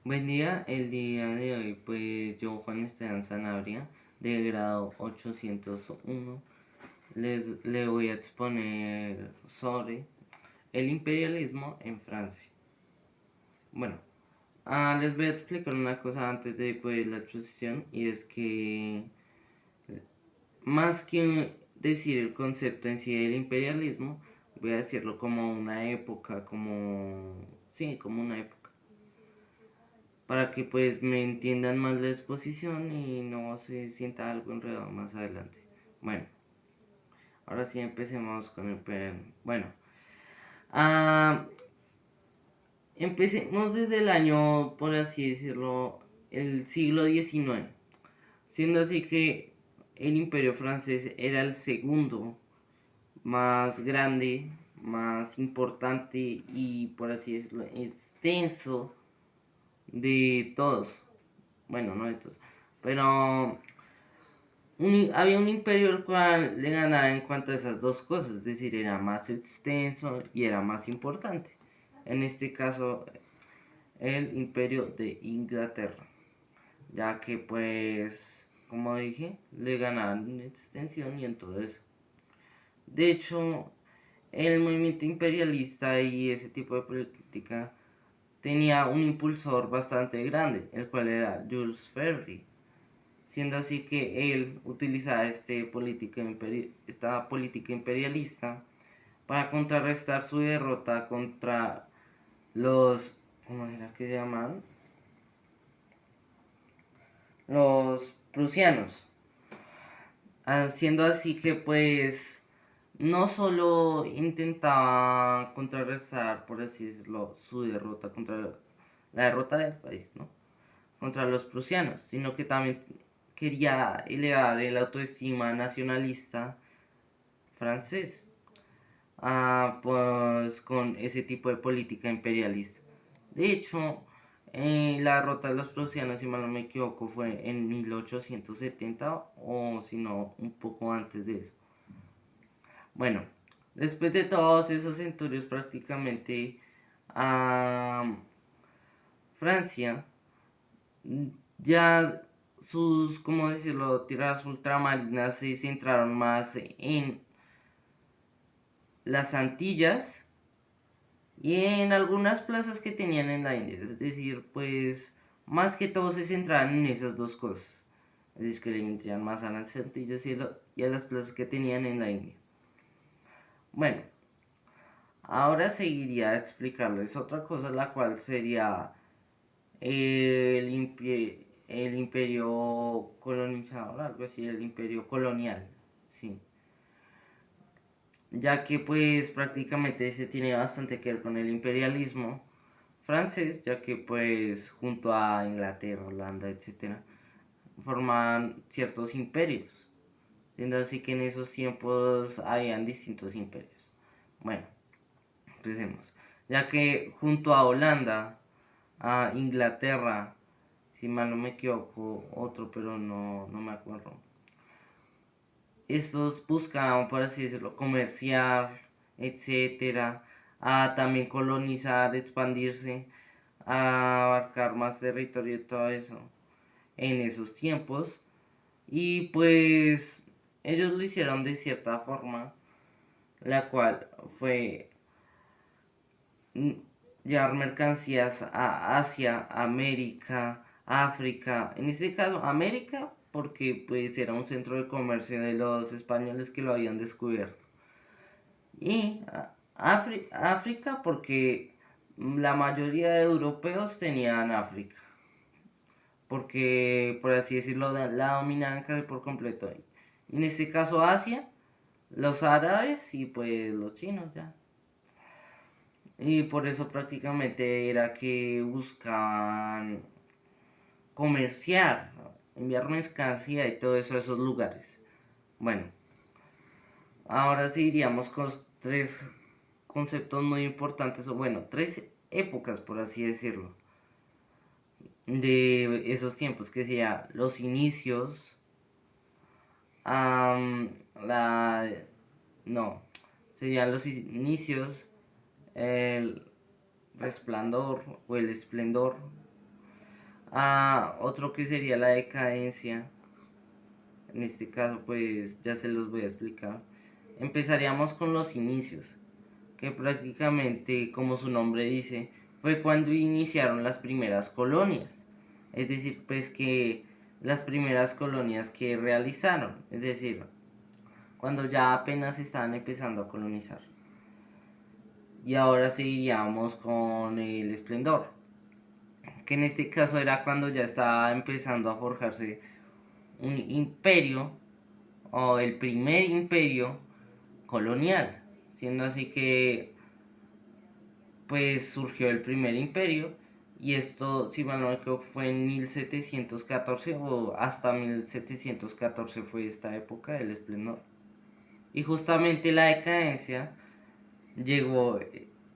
Buen día, el día de hoy pues yo Juan Esteban Sanabria de grado 801 le voy a exponer sobre el imperialismo en Francia. Bueno, les voy a explicar una cosa antes de pues la exposición y es que más que decir el concepto en sí del imperialismo, voy a decirlo como una época, como una época para que pues me entiendan más la exposición y no se sienta algo enredado más adelante. Bueno, ahora sí empecemos con el bueno, ah, empecemos desde el año, por así decirlo, el siglo XIX, siendo así que el imperio francés era el segundo más grande, más importante y por así decirlo, extenso de todos. Bueno, no de todos, pero había un imperio al cual le ganaba en cuanto a esas dos cosas, es decir, era más extenso y era más importante. En este caso, el imperio de Inglaterra, ya que pues, como dije, le ganaban en extensión y en todo eso. De hecho, el movimiento imperialista y ese tipo de política tenía un impulsor bastante grande, el cual era Jules Ferry, siendo así que él utilizaba esta política imperialista para contrarrestar su derrota contra los, ¿cómo era que se llaman? Los prusianos, haciendo así que pues no solo intentaba contrarrestar, por así decirlo, su derrota contra la derrota del país, ¿no? Contra los prusianos, sino que también quería elevar el autoestima nacionalista francés, pues con ese tipo de política imperialista. De hecho, la derrota de los prusianos, si mal no me equivoco, fue en 1870 o si no, un poco antes de eso. Bueno, después de todos esos centurios prácticamente a Francia ya sus, ¿cómo decirlo?, tierras ultramarinas se centraron más en las Antillas y en algunas plazas que tenían en la India. Es decir, pues más que todo se centraron en esas dos cosas. Es decir, que le vendrían más a las Antillas y a las plazas que tenían en la India. Bueno, ahora seguiría a explicarles otra cosa, la cual sería el imperio colonizador, algo así, el imperio colonial, sí. Ya que pues prácticamente se tiene bastante que ver con el imperialismo francés, ya que pues junto a Inglaterra, Holanda, etcétera, forman ciertos imperios, siendo así que en esos tiempos habían distintos imperios. Bueno, empecemos. Ya que junto a Holanda, a Inglaterra, si mal no me equivoco, otro, pero no me acuerdo. Estos buscaban, por así decirlo, comerciar, etcétera, a también colonizar, expandirse, a abarcar más territorio y todo eso en esos tiempos. Y pues ellos lo hicieron de cierta forma, la cual fue llevar mercancías a Asia, América, África. En este caso, América, porque pues era un centro de comercio de los españoles que lo habían descubierto. Y África, porque la mayoría de europeos tenían África. Porque, por así decirlo, la dominaban casi por completo. En este caso, Asia, los árabes y pues los chinos ya. Y por eso prácticamente era que buscaban comerciar, enviar mercancía y todo eso a esos lugares. Bueno, ahora sí iríamos con los tres conceptos muy importantes, o bueno, tres épocas por así decirlo, de esos tiempos, que sería los inicios, la... no, serían los inicios, el resplandor o el esplendor, Otro que sería la decadencia. En este caso, pues ya se los voy a explicar. Empezaríamos con los inicios, que prácticamente, como su nombre dice, fue cuando iniciaron las primeras colonias. Es decir, pues que las primeras colonias que realizaron, es decir, cuando ya apenas estaban empezando a colonizar. Y ahora seguiríamos con el esplendor, que en este caso era cuando ya estaba empezando a forjarse un imperio, o el primer imperio colonial, siendo así que pues surgió el primer imperio, y esto, si mal no me equivoco, fue en 1714, o hasta 1714 fue esta época del esplendor. Y justamente la decadencia llegó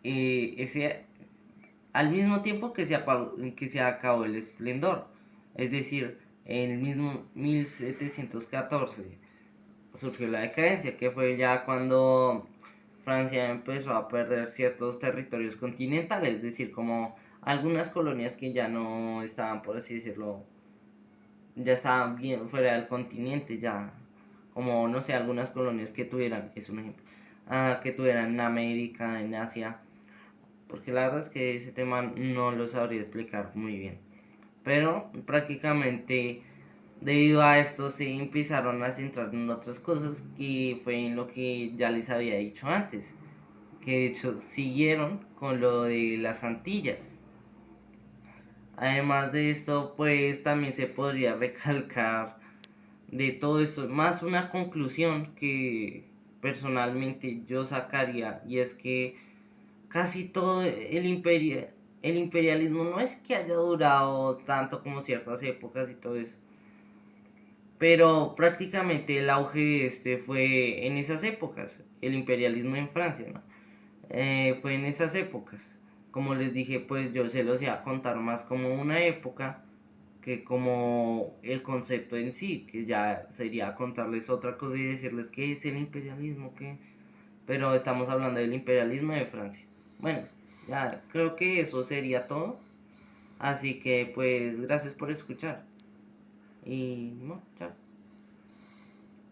ese, al mismo tiempo que se acabó el esplendor. Es decir, en el mismo 1714 surgió la decadencia, que fue ya cuando Francia empezó a perder ciertos territorios continentales, es decir, como algunas colonias que ya no estaban, por así decirlo, ya estaban bien fuera del continente, ya, como no sé, algunas colonias que tuvieran, es un ejemplo, que tuvieran en América, en Asia, porque la verdad es que ese tema no lo sabría explicar muy bien, pero prácticamente debido a esto se empezaron a centrar en otras cosas, que fue en lo que ya les había dicho antes, que de hecho siguieron con lo de las Antillas. Además de esto, pues también se podría recalcar de todo esto, más una conclusión que personalmente yo sacaría, y es que casi todo el imperialismo no es que haya durado tanto como ciertas épocas y todo eso, pero prácticamente el auge de este fue en esas épocas, el imperialismo en Francia, ¿no? Fue en esas épocas. Como les dije, pues yo se los iba a contar más como una época que como el concepto en sí, que ya sería contarles otra cosa y decirles qué es el imperialismo, qué. Pero estamos hablando del imperialismo de Francia. Bueno, ya creo que eso sería todo. Así que pues gracias por escuchar. Y no, chao.